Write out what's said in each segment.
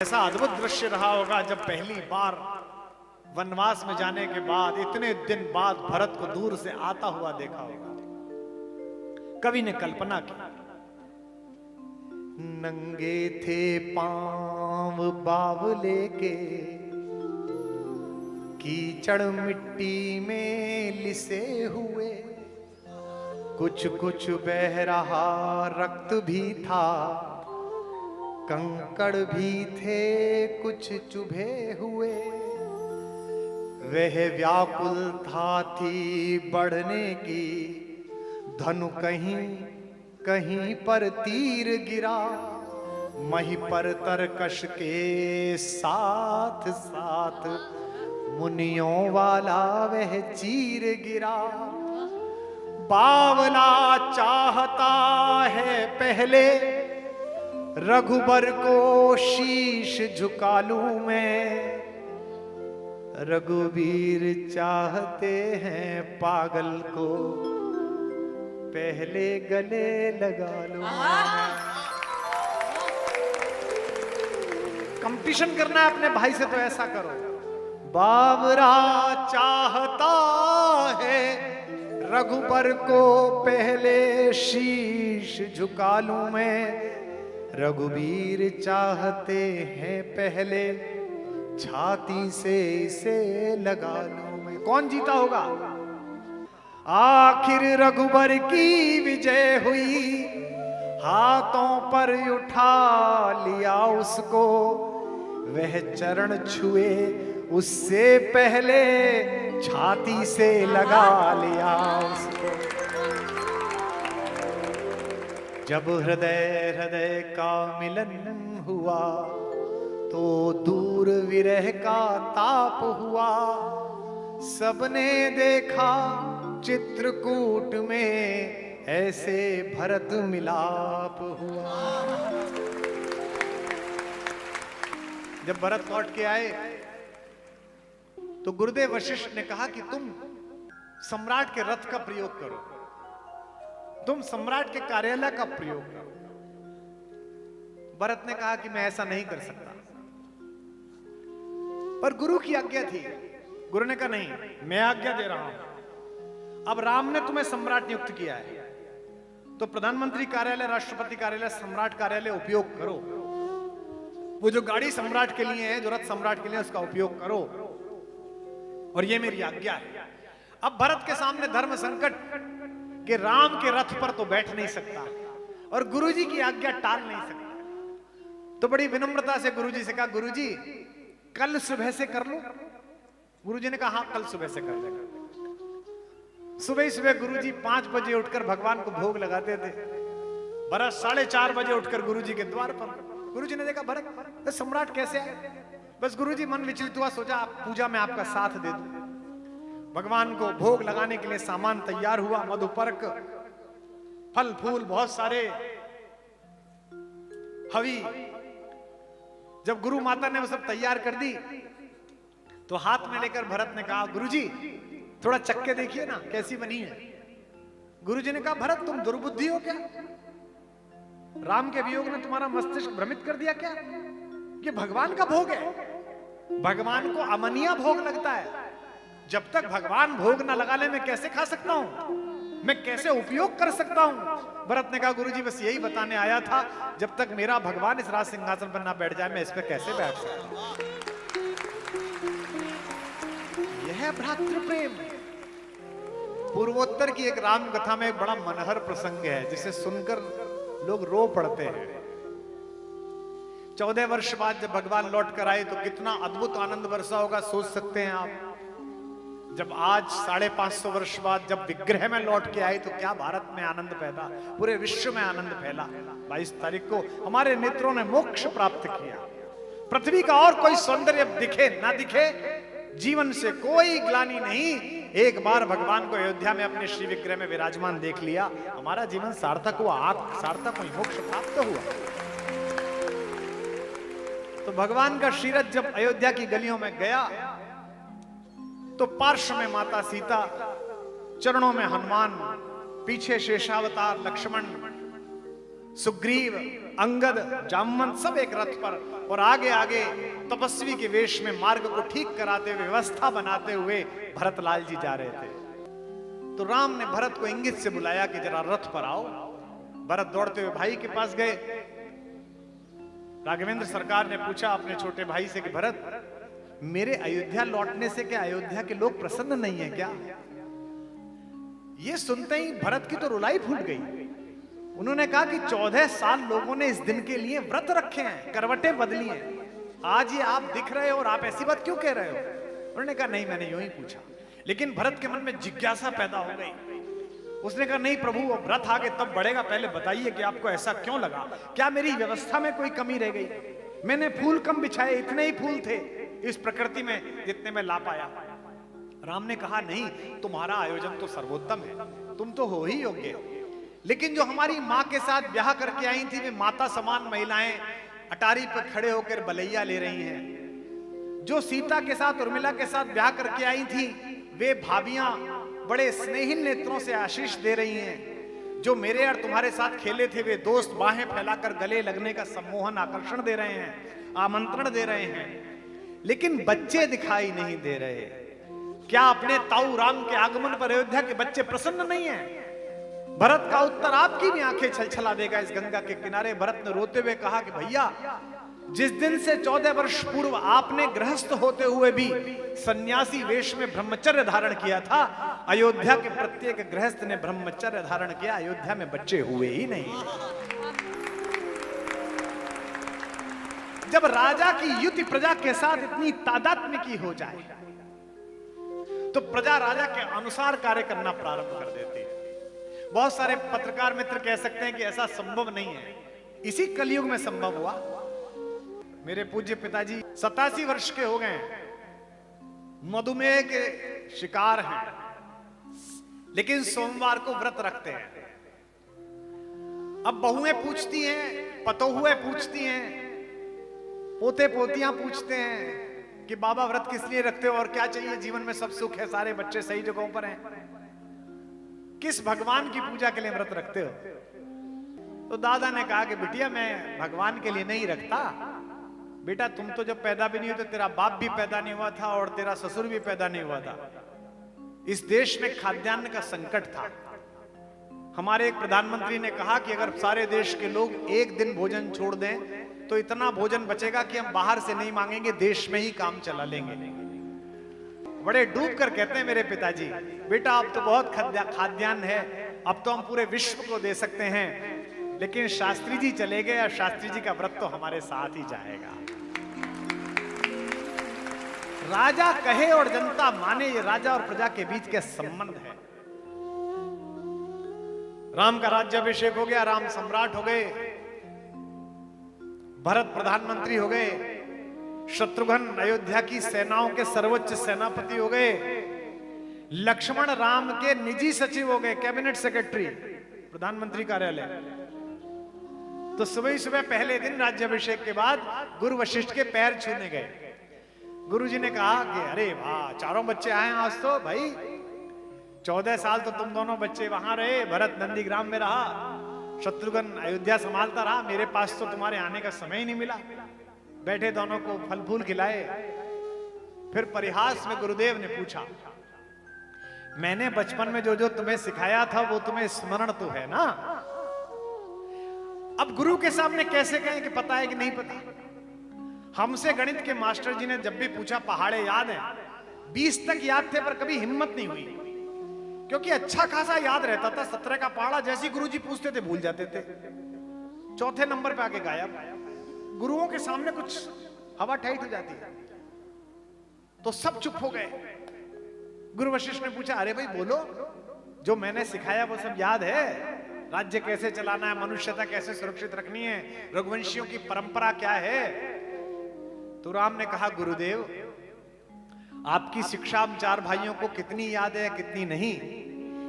ऐसा अद्भुत दृश्य रहा होगा जब पहली बार वनवास में जाने के बाद इतने दिन बाद भरत को दूर से आता हुआ देखा होगा। कवि ने कल्पना की, नंगे थे पांव बावले के, कीचड़ मिट्टी में लिसे हुए, कुछ कुछ बह रहा रक्त भी था, कंकड़ भी थे कुछ चुभे हुए, वह व्याकुल था थी बढ़ने की, धनु कहीं कहीं पर तीर गिरा, मही पर तरकश के साथ साथ मुनियों वाला वह चीर गिरा। बावला चाहता है पहले रघुबर को शीश झुका लूं मैं, रघुवीर चाहते हैं पागल को पहले गले लगा लूं। कंपटीशन करना है अपने भाई से तो ऐसा करो। बावरा चाहता है रघुबर को पहले शीश झुका लूं मैं, रघुवीर चाहते हैं पहले छाती से इसे लगा लूं मैं। कौन जीता होगा? आखिर रघुबर की विजय हुई, हाथों पर उठा लिया उसको, वह चरण छुए उससे पहले छाती से लगा लिया उसको। जब हृदय हृदय का मिलन हुआ तो दूर विरह का ताप हुआ, सबने देखा चित्रकूट में ऐसे भरत मिलाप हुआ। जब भरत लौट के आए तो गुरुदेव वशिष्ठ ने कहा कि तुम सम्राट के रथ का प्रयोग करो, तुम सम्राट के कार्यालय का प्रयोग करो। भरत ने कहा कि मैं ऐसा नहीं कर सकता, पर गुरु की आज्ञा थी। गुरु ने कहा नहीं, मैं आज्ञा दे रहा हूं। अब राम ने तुम्हें सम्राट नियुक्त किया है तो प्रधानमंत्री कार्यालय, राष्ट्रपति कार्यालय, सम्राट कार्यालय उपयोग करो। वो जो गाड़ी सम्राट के लिए है, जो रथ सम्राट के लिए, उसका उपयोग करो, और ये मेरी आज्ञा है। अब भरत के सामने धर्म संकट कि राम के रथ पर तो बैठ नहीं सकता और गुरुजी की आज्ञा टाल नहीं सकता, तो बड़ी विनम्रता से गुरुजी से कहा, गुरुजी कल सुबह से कर लो। गुरुजी ने कहा हाँ, कल सुबह से कर लेगा। सुबह सुबह गुरुजी 5 बजे उठकर भगवान को भोग लगाते थे। भरत 4:30 बजे उठकर गुरुजी के द्वार पर। गुरुजी ने देखा भरत सम्राट कैसे आए। बस गुरुजी मन विचलित हुआ, सोचा पूजा में आपका साथ दे दूं। भगवान को भोग लगाने के लिए सामान तैयार हुआ, मधुपर्क, फल फूल, बहुत सारे हवी। जब गुरु माता ने वो सब तैयार कर दी तो हाथ में लेकर भरत ने कहा, गुरुजी थोड़ा चक्के देखिए ना कैसी बनी है। गुरुजी ने कहा, भरत तुम दुर्बुद्धि हो क्या? राम के वियोग ने तुम्हारा मस्तिष्क भ्रमित कर दिया क्या? ये भगवान का भोग है, भगवान को अमनिया भोग लगता है। जब तक भगवान भोग ना लगा ले मैं कैसे खा सकता हूं, मैं कैसे उपयोग कर सकता हूं? भरत ने कहा, गुरुजी बस यही बताने आया था, जब तक मेरा भगवान इस राज सिंहासन पर ना बैठ जाए मैं इस पर कैसे बैठ सकता हूं? यह है भ्रातृ प्रेम। पूर्वोत्तर की एक राम कथा में एक बड़ा मनहर प्रसंग है जिसे सुनकर लोग रो पड़ते हैं। 14 वर्ष बाद जब भगवान लौट कर आए तो कितना अद्भुत आनंद बरसा होगा, सोच सकते हैं आप। जब आज 550 वर्ष बाद जब विग्रह में लौट के आए तो क्या भारत में आनंद पैदा, पूरे विश्व में आनंद फैला। 22 तारीख को हमारे नेत्रों ने मोक्ष प्राप्त किया। पृथ्वी का और कोई सौंदर्य दिखे ना दिखे, जीवन से कोई ग्लानि नहीं, एक बार भगवान को अयोध्या में अपने श्री विग्रह में विराजमान देख लिया, हमारा जीवन सार्थक हुआ, आत्म सार्थक हुई, मोक्ष प्राप्त हुआ। तो भगवान का श्रीरथ जब अयोध्या की गलियों में गया तो पार्श्व में माता सीता, चरणों में हनुमान, पीछे शेषावतार लक्ष्मण, सुग्रीव, अंगद, जामवंत सब एक रथ पर, और आगे आगे तपस्वी के वेश में मार्ग को ठीक कराते हुए, व्यवस्था बनाते हुए भरतलाल जी जा रहे थे। तो राम ने भरत को इंगित से बुलाया कि जरा रथ पर आओ। भरत दौड़ते हुए भाई के पास गए। राघवेंद्र सरकार ने पूछा अपने छोटे भाई से कि भरत, मेरे अयोध्या लौटने से क्या अयोध्या के लोग प्रसन्न नहीं है क्या? ये सुनते ही भरत की तो रुलाई फूट गई। उन्होंने कहा कि 14 साल लोगों ने इस दिन के लिए व्रत रखे हैं, करवटें बदली हैं, आज ये आप दिख रहे हो और आप ऐसी बात क्यों कह रहे हो? उन्होंने कहा नहीं, मैंने यूं ही पूछा। लेकिन भरत के मन में जिज्ञासा पैदा हो गई। उसने कहा नहीं प्रभु, अब व्रत आगे तब बढ़ेगा, पहले बताइए कि आपको ऐसा क्यों लगा? क्या मेरी व्यवस्था में कोई कमी रह गई? मैंने फूल कम बिछाए, इतने ही फूल थे इस प्रकृति में जितने में ला पाया। राम ने कहा नहीं, तुम्हारा आयोजन तो सर्वोत्तम है, तुम तो हो ही योग्य। लेकिन जो हमारी माँ के साथ ब्याह करके आई थी, वे माता समान महिलाएं अटारी पर खड़े होकर बलैया ले रही हैं। जो सीता के साथ, उर्मिला के साथ ब्याह करके आई थी, वे भाभियां बड़े स्नेहिल नेत्रों से आशीष दे रही हैं। जो मेरे और तुम्हारे साथ खेले थे, वे दोस्त बाहें फैलाकर गले लगने का सम्मोहन, आकर्षण दे रहे हैं, आमंत्रण दे रहे हैं। लेकिन बच्चे दिखाई नहीं दे रहे। क्या अपने ताऊ राम के आगमन पर अयोध्या के बच्चे प्रसन्न नहीं हैं? भरत का उत्तर आपकी भी आंखें छलछला देगा। इस गंगा के किनारे भरत ने रोते हुए कहा कि भैया, जिस दिन से 14 वर्ष पूर्व आपने गृहस्थ होते हुए भी सन्यासी वेश में ब्रह्मचर्य धारण किया था, अयोध्या के प्रत्येक गृहस्थ ने ब्रह्मचर्य धारण किया, अयोध्या में बच्चे हुए ही नहीं। जब राजा की युति प्रजा के साथ इतनी तादात्म्य की हो जाए, तो प्रजा राजा के अनुसार कार्य करना प्रारंभ कर देती है। बहुत सारे पत्रकार मित्र कह सकते हैं कि ऐसा संभव नहीं है, इसी कलयुग में संभव हुआ। मेरे पूज्य पिताजी 87 वर्ष के हो गए, मधुमेह के शिकार हैं, लेकिन सोमवार को व्रत रखते हैं। अब बहुएं पूछती हैं, पतोहुएं पूछती हैं, पोते पोतियां पूछते हैं कि बाबा व्रत किस लिए रखते हो और क्या चाहिए जीवन में? सब सुख है, सारे बच्चे सही जगहों पर हैं, किस भगवान की पूजा के लिए व्रत रखते हो? तो दादा ने कहा कि बिटिया, मैं भगवान के लिए नहीं रखता। बेटा, तुम तो जब पैदा भी नहीं हुए तो तेरा बाप भी पैदा नहीं हुआ था और तेरा ससुर भी पैदा नहीं हुआ था। इस देश में खाद्यान्न का संकट था। हमारे एक प्रधानमंत्री ने कहा कि अगर सारे देश के लोग एक दिन भोजन छोड़ दें तो इतना भोजन बचेगा कि हम बाहर से नहीं मांगेंगे, देश में ही काम चला लेंगे। बड़े डूब कर कहते हैं मेरे पिताजी, बेटा अब तो बहुत खाद्यान्न है, अब तो हम पूरे विश्व को दे सकते हैं। लेकिन शास्त्री जी चले गए और शास्त्री जी का व्रत तो हमारे साथ ही जाएगा। राजा कहे और जनता माने, ये राजा और प्रजा के बीच के संबंध है। राम का राज्याभिषेक हो गया, राम सम्राट हो गए, भरत प्रधानमंत्री हो गए, शत्रुघ्न अयोध्या की सेनाओं के सर्वोच्च सेनापति हो गए, लक्ष्मण राम के निजी सचिव हो गए, कैबिनेट सेक्रेटरी, प्रधानमंत्री कार्यालय। तो सुबह ही सुबह पहले दिन राज्याभिषेक के बाद गुरु वशिष्ठ के पैर छूने गए। गुरुजी ने कहा कि अरे वाह, चारों बच्चे आए आज तो भाई, 14 साल तो तुम दोनों बच्चे वहां रहे, भरत नंदीग्राम में रहा, शत्रुघ्न अयोध्या संभालता रहा, मेरे पास तो तुम्हारे आने का समय ही नहीं मिला। बैठे दोनों को फल फूल खिलाए। फिर परिहास में गुरुदेव ने पूछा, मैंने बचपन में जो जो तुम्हें सिखाया था वो तुम्हें स्मरण तो है ना? अब गुरु के सामने कैसे कहें कि पता है कि नहीं पता? हमसे गणित के मास्टर जी ने जब भी पूछा पहाड़े याद है, 20 तक याद थे, पर कभी हिम्मत नहीं हुई, क्योंकि अच्छा खासा याद रहता था। 17 का पहाड़ा जैसी गुरुजी पूछते थे भूल जाते थे, चौथे नंबर पे आके गायब। गुरुओं के सामने कुछ हवा टाइट हो जाती है तो सब चुप हो गए। गुरु वशिष्ठ ने पूछा, अरे भाई बोलो, जो मैंने सिखाया वो सब याद है? राज्य कैसे चलाना है, मनुष्यता कैसे सुरक्षित रखनी है, रघुवंशियों की परंपरा क्या है? तो राम ने कहा, गुरुदेव आपकी शिक्षा हम 4 भाइयों को कितनी याद है कितनी नहीं,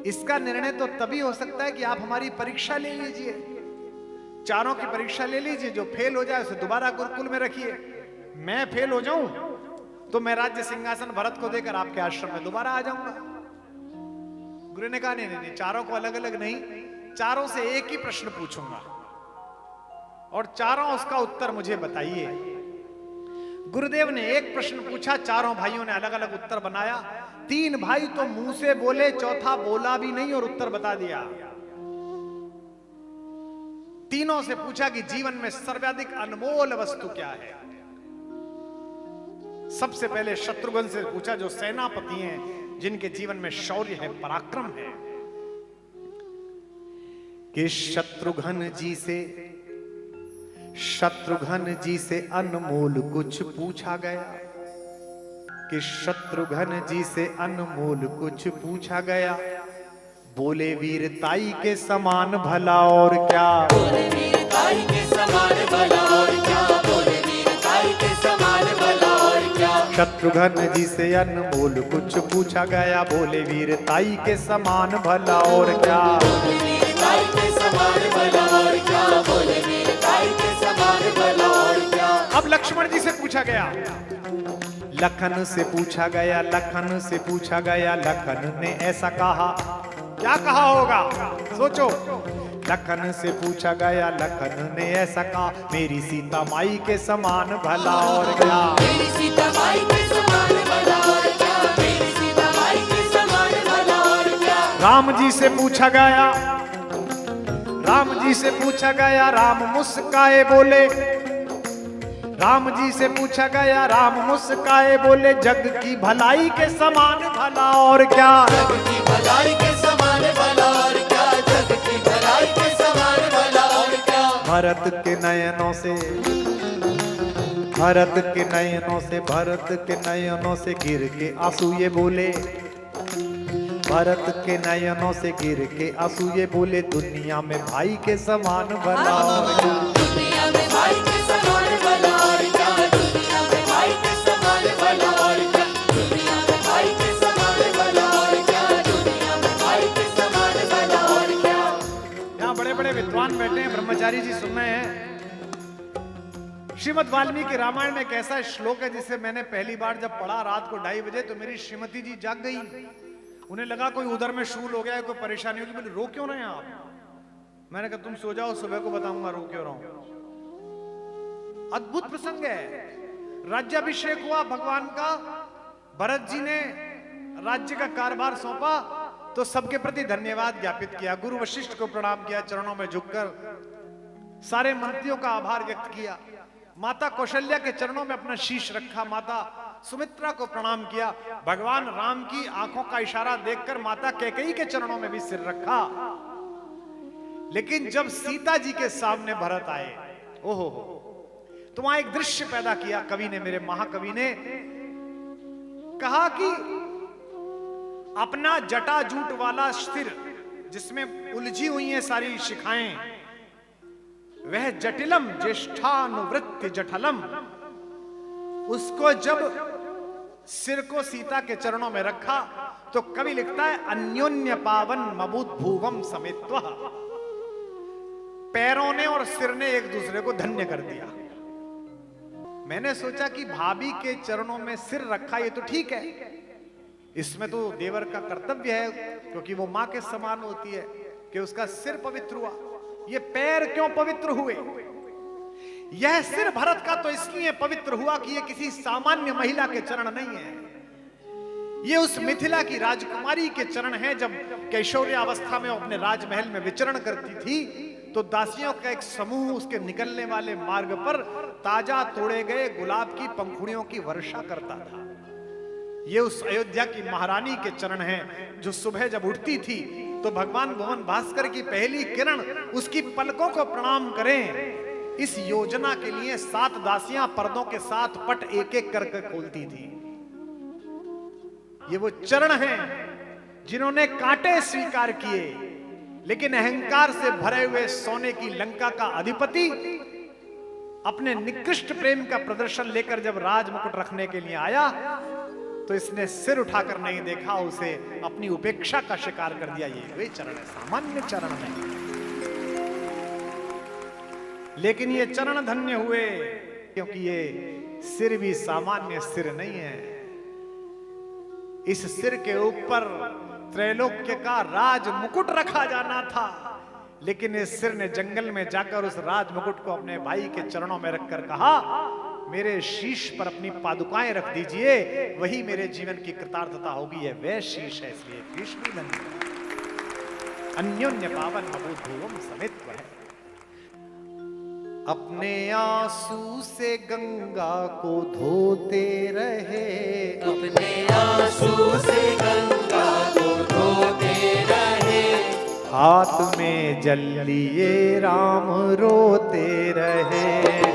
इसका निर्णय तो तभी हो सकता है कि आप हमारी परीक्षा ले लीजिए, चारों की परीक्षा ले लीजिए। जो फेल हो जाए उसे दोबारा गुरुकुल में रखिए। मैं फेल हो जाऊं तो मैं राज्य सिंहासन भरत को देकर आपके आश्रम में दोबारा आ जाऊंगा। गुरु ने कहा नहीं, चारों को अलग अलग नहीं, चारों से एक ही प्रश्न पूछूंगा और चारों उसका उत्तर मुझे बताइए। गुरुदेव ने एक प्रश्न पूछा, चारों भाइयों ने अलग अलग उत्तर बनाया। तीन भाई तो मुंह से बोले, चौथा बोला भी नहीं और उत्तर बता दिया। तीनों से पूछा कि जीवन में सर्वाधिक अनमोल वस्तु क्या है। सबसे पहले शत्रुघ्न से पूछा, जो सेनापति हैं, जिनके जीवन में शौर्य है, पराक्रम है, कि शत्रुघ्न जी से अनमोल कुछ पूछा गया, कि शत्रुघ्न जी से अनमोल कुछ पूछा गया। बोले वीरताई के समान भला और क्या, बोले वीरताई के समान भला और क्या, बोले वीरताई के समान भला और क्या। शत्रुघ्न जी से अनमोल कुछ पूछा गया, बोले वीरताई के समान भला और क्या, बोले वीरताई के समान भला और क्या, बोले वीरताई के समान भला और क्या। अब लक्ष्मण जी से पूछा गया, लखन से पूछा गया, लखन से पूछा गया। लखन ने ऐसा कहा, क्या कहा होगा सोचो। लखन से पूछा गया, लखन ने ऐसा कहा, मेरी सीता माई के समान भला और क्या, मेरी सीता माई के समान भला और क्या, मेरी सीता माई के समान भला और क्या। राम जी से पूछा गया, राम जी से पूछा गया। राम मुस्काए बोले, राम जी से पूछा गया, राम मुस्काए बोले, जग की भलाई के समान भला और क्या, जग की भलाई के समान भला और क्या, जग की भलाई के समान भला और क्या। भरत के नयनों से, भरत के नयनों से, भरत के नयनों से गिर के आंसू ये बोले, भरत के नयनों से गिर के आंसू ये बोले, दुनिया में भाई के समान भला और क्या, दुनिया में भाई के समान भला और क्या, दुनिया में भाई के समान भला और क्या, दुनिया में भाई के समान भला और क्या, दुनिया में भाई के समान भला और क्या। यहाँ बड़े बड़े विद्वान बैठे हैं, ब्रह्मचारी जी सुन रहे हैं। श्रीमद् वाल्मीकि रामायण में एक ऐसा श्लोक है जिसे मैंने पहली बार जब पढ़ा रात को 2:30 बजे, तो मेरी श्रीमती जी जाग गई। उन्हें लगा कोई उधर में शूल हो गया है, कोई परेशानी होगी। मैंने, रो क्यों रहे हैं आप? मैंने कहा तुम सो जाओ, सुबह को बताऊंगा रो क्यों रहा हूं। अद्भुत प्रसंग है। राज्याभिषेक हुआ भगवान का, भरत जी ने राज्य का कारभार सौंपा, तो सबके प्रति धन्यवाद ज्ञापित किया, गुरु वशिष्ठ को प्रणाम किया, चरणों में झुककर सारे मंत्रियों का आभार व्यक्त किया, माता कौशल्या के चरणों में अपना शीश रखा, माता सुमित्रा को प्रणाम किया, भगवान राम की आंखों का इशारा देखकर माता कैकेयी के चरणों में भी सिर रखा। लेकिन जब सीता जी के सामने भरत आए, ओहो, तो वहां एक दृश्य पैदा किया कवि ने, मेरे महाकवि ने कहा कि अपना जटाजूट वाला सिर जिसमें उलझी हुई हैं सारी शिखाएं, वह जटिलम ज्येष्ठानुवृत्ति जठलम, उसको जब सिर को सीता के चरणों में रखा तो कवि लिखता है, अन्योन्य पावन मबूत भूवम समेत्वा, पैरों ने और सिर ने एक दूसरे को धन्य कर दिया। मैंने सोचा कि भाभी के चरणों में सिर रखा, ये तो ठीक है, इसमें तो देवर का कर्तव्य है, क्योंकि वो मां के समान होती है कि उसका सिर पवित्र हुआ। ये पैर क्यों पवित्र हुए? यह सिर भरत का तो इसलिए पवित्र हुआ कि ये किसी सामान्य महिला के चरण नहीं है, ये उस मिथिला की राजकुमारी के चरण हैं। जब कैशोर्यावस्था में अपने राजमहल में विचरण करती थी, तो दासियों का एक समूह उसके निकलने वाले मार्ग पर ताजा तोड़े गए गुलाब की पंखुड़ियों की वर्षा करता था। ये उस अयोध्या की महारानी के चरण हैं, जो सुबह जब उठती थी तो भगवान भुवन भास्कर की पहली किरण उसकी पलकों को प्रणाम करें, इस योजना के लिए 7 दासियां पर्दों के साथ पट एक एक करके खोलती थी। ये वो चरण हैं जिन्होंने कांटे स्वीकार किए, लेकिन अहंकार से भरे हुए सोने की लंका का अधिपति अपने निकृष्ट प्रेम का प्रदर्शन लेकर जब राज मुकुट रखने के लिए आया, तो इसने सिर उठाकर नहीं देखा, उसे अपनी उपेक्षा का शिकार कर दिया। ये वे चरण है, सामान्य चरण है, लेकिन ये चरण धन्य हुए, क्योंकि ये सिर भी सामान्य सिर नहीं है। इस सिर के ऊपर त्रैलोक्य का राज मुकुट रखा जाना था, लेकिन इस सिर ने जंगल में जाकर उस राज मुकुट को अपने भाई के चरणों में रखकर कहा, मेरे शीश पर अपनी पादुकाएं रख दीजिए, वही मेरे जीवन की कृतार्थता होगी। है वह शीश है, इसलिए कृष्ण नंदन अन्योन्य पावन मबूत भुवम समित है। अपने आंसू से गंगा को धोते रहे, अपने आंसू से गंगा को धोते रहे, हाथ में जल लिए राम रोते रहे,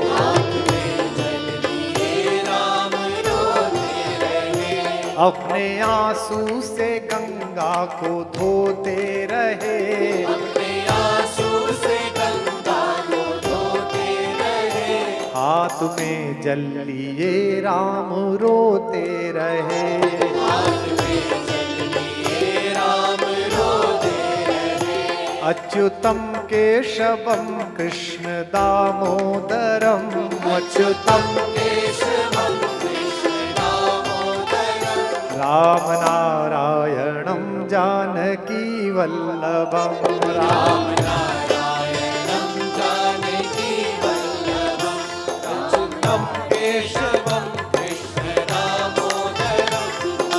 हाथ में जल लिए राम रोते रहे, अपने आंसू से गंगा को धोते रहे, अपने आंसू से गंगा को धोते रहे, हाथ में जल लिए राम रोते रहे, हाथ में जल लिए राम रोते रहे, अच्युतम केशवम कृष्ण दामोदरम, अच्युतम केशवं कृष्ण दामोदरं, राम नारायणम जानकी वल्लभम, राम नारायणं जानकी वल्लभं, अच्युतं केशवं कृष्ण दामोदरं,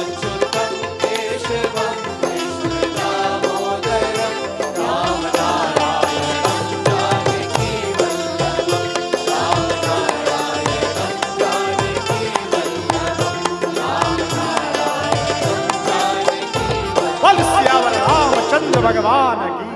अच्युतं केशवं कृष्ण दामोदरं, राम नारायणं जानकी वल्लभं, राम नारायणं जानकी वल्लभं, राम नारायणं जानकी वल्लभं। बोल सियावर रामचंद्र भगवान की